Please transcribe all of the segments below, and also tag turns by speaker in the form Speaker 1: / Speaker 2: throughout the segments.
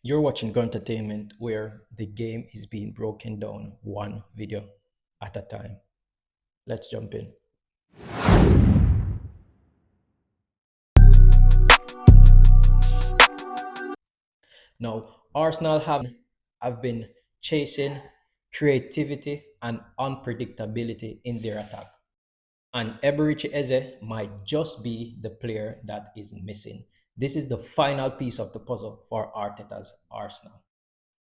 Speaker 1: You're watching Gun Entertainment, where the game is being broken down one video at a time. Let's jump in. Now, Arsenal have been chasing creativity and unpredictability in their attack. And Eberechi Eze might just be the player that is missing. This is the final piece of the puzzle for Arteta's Arsenal.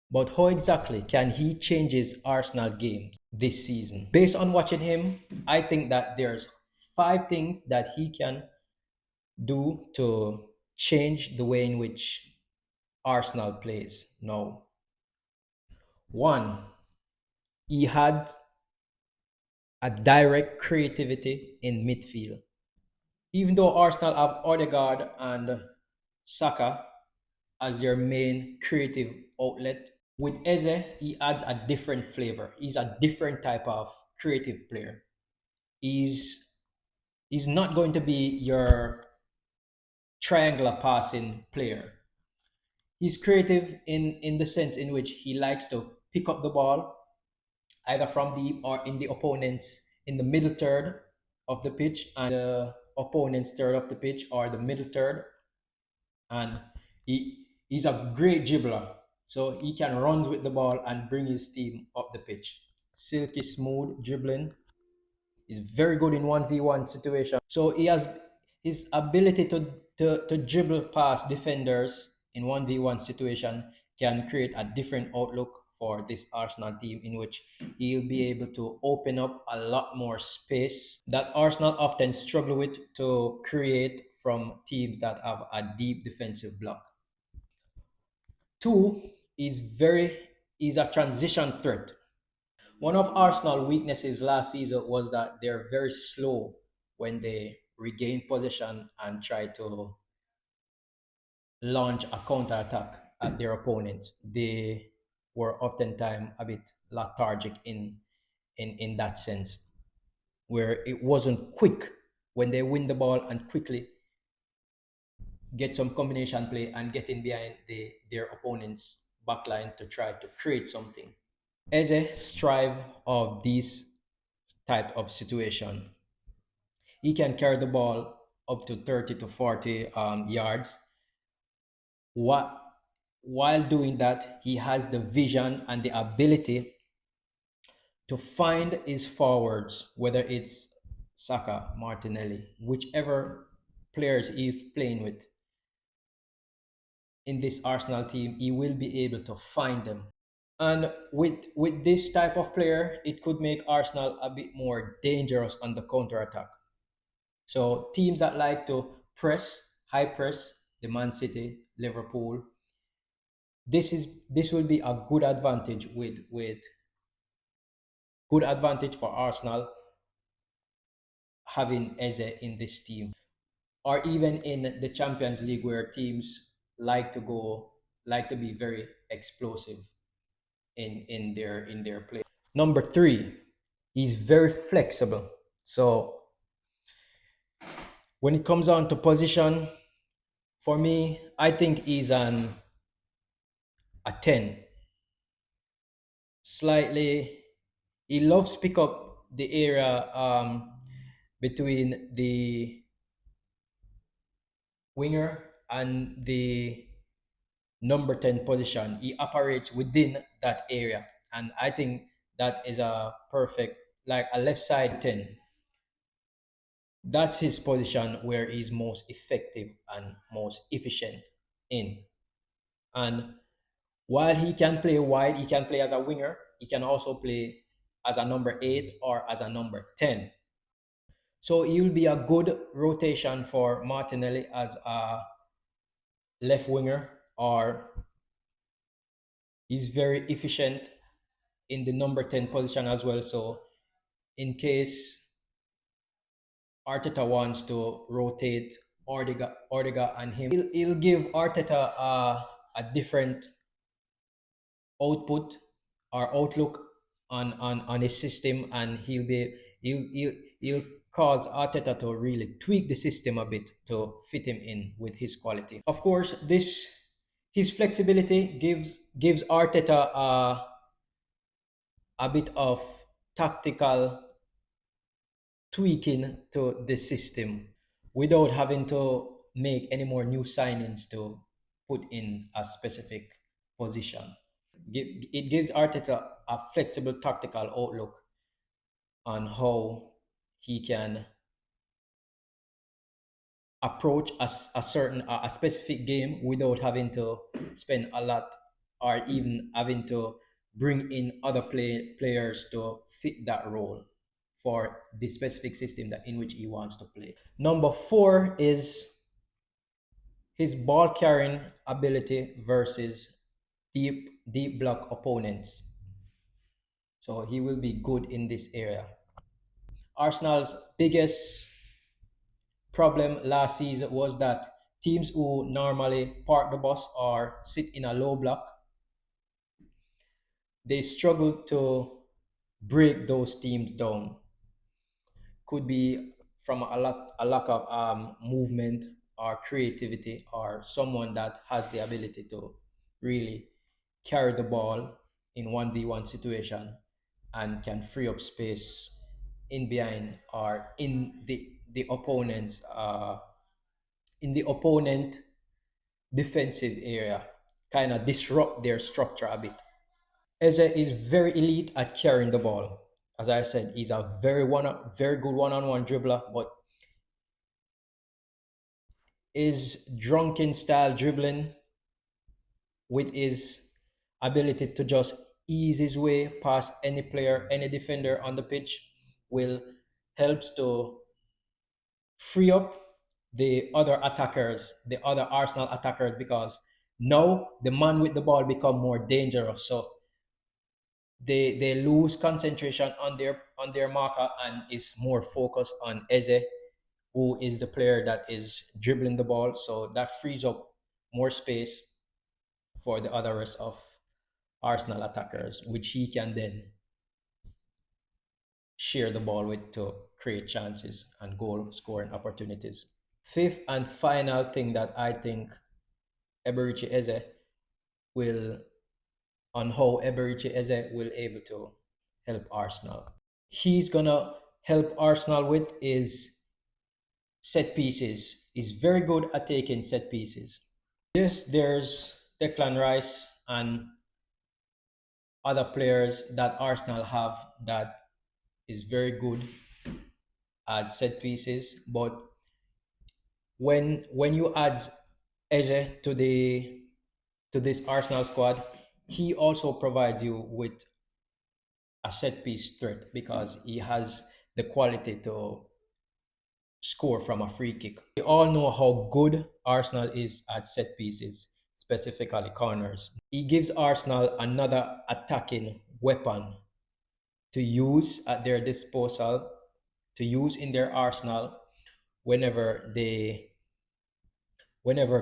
Speaker 1: But how exactly can he change his Arsenal games this season? Based on watching him, I think that there's five things that he can do to change the way in which Arsenal plays. Now, one, he had a direct creativity in midfield. Even though Arsenal have Ødegaard and Saka as their main creative outlet, with Eze, he adds a different flavor. He's a different type of creative player. He's he's not going to be your triangular passing player. He's creative in the sense in which he likes to pick up the ball either from deep or in the opponent's in the middle third of the pitch and the opponent's third of the pitch or the middle third, and he's a great dribbler. So he can run with the ball and bring his team up the pitch. Silky smooth dribbling. He's very good in 1v1 situation. So he has his ability to dribble past defenders in 1v1 situation can create a different outlook for this Arsenal team in which he'll be able to open up a lot more space that Arsenal often struggle with to create from teams that have a deep defensive block. Two is a transition threat. One of Arsenal weaknesses last season was that they're very slow when they regain possession and try to launch a counter attack at their opponents. They were oftentimes a bit lethargic in that sense, where it wasn't quick when they win the ball and quickly get some combination play and get in behind their opponent's backline to try to create something. Eze strive of this type of situation. He can carry the ball up to 30 to 40 yards. What, while doing that, he has the vision and the ability to find his forwards, whether it's Saka, Martinelli, whichever players he's playing with in this Arsenal team, he will be able to find them. And with this type of player, it could make Arsenal a bit more dangerous on the counter attack. So teams that like to press, high press, the Man City, Liverpool, this will be a good advantage with good advantage for Arsenal having Eze in this team, or even in the Champions League where teams like to be very explosive in their play. Number three, he's very flexible. So when it comes on to position, for me, I think he's a 10. Slightly, he loves pick up the area between the winger and the number 10 position. He operates within that area. And I think that is a perfect, like a left side 10. That's his position where he's most effective and most efficient in. And while he can play wide, he can play as a winger, he can also play as a number 8 or as a number 10. So he'll be a good rotation for Martinelli as a left winger, or he's very efficient in the number 10 position as well. So in case Arteta wants to rotate Ødegaard and him, he'll give Arteta a different output or outlook on his system, and he'll cause Arteta to really tweak the system a bit to fit him in with his quality. Of course, this His flexibility gives Arteta a bit of tactical tweaking to the system without having to make any more new signings to put in a specific position. It gives Arteta a flexible tactical outlook on how he can approach a certain a specific game without having to spend a lot or even having to bring in other players to fit that role for the specific system that in which he wants to play. Number 4 is his ball carrying ability versus deep block opponents. So he will be good in this area. Arsenal's biggest problem last season was that teams who normally park the bus or sit in a low block, they struggle to break those teams down. Could be from a lack of movement or creativity, or someone that has the ability to really carry the ball in 1v1 situation and can free up space in behind or the opponent's in the opponent defensive area, kind of disrupt their structure a bit. Eze is very elite at carrying the ball. As I said, he's a very good one-on-one dribbler, but his drunken style dribbling with his ability to just ease his way past any player, any defender on the pitch will helps to free up the other attackers, the other Arsenal attackers, because now the man with the ball become more dangerous. So they lose concentration on their marker and is more focused on Eze, who is the player that is dribbling the ball. So that frees up more space for the other rest of Arsenal attackers, which he can then share the ball with to create chances and goal scoring opportunities. Fifth and final thing that I think Eberechi Eze will on how Eberechi Eze will able to help Arsenal. He's gonna help Arsenal with is set pieces. He's very good at taking set pieces. Yes, there's Declan Rice and other players that Arsenal have that is very good at set pieces, but when you add Eze to this Arsenal squad, he also provides you with a set piece threat because he has the quality to score from a free kick. We all know how good Arsenal is at set pieces, specifically corners. He gives Arsenal another attacking weapon to use at their disposal, to use in their arsenal whenever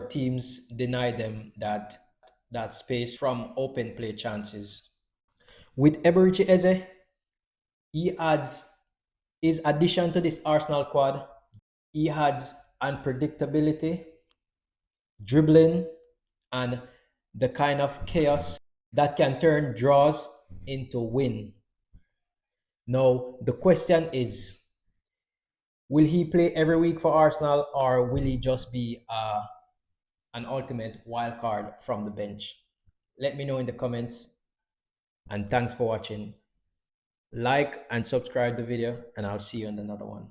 Speaker 1: teams deny them that space from open play chances. With Eberechi Eze, he adds his addition to this Arsenal squad. He adds unpredictability, dribbling, and the kind of chaos that can turn draws into win. Now, the question is, will he play every week for Arsenal or will he just be an ultimate wild card from the bench? Let me know in the comments, and thanks for watching. Like and subscribe the video, and I'll see you in another one.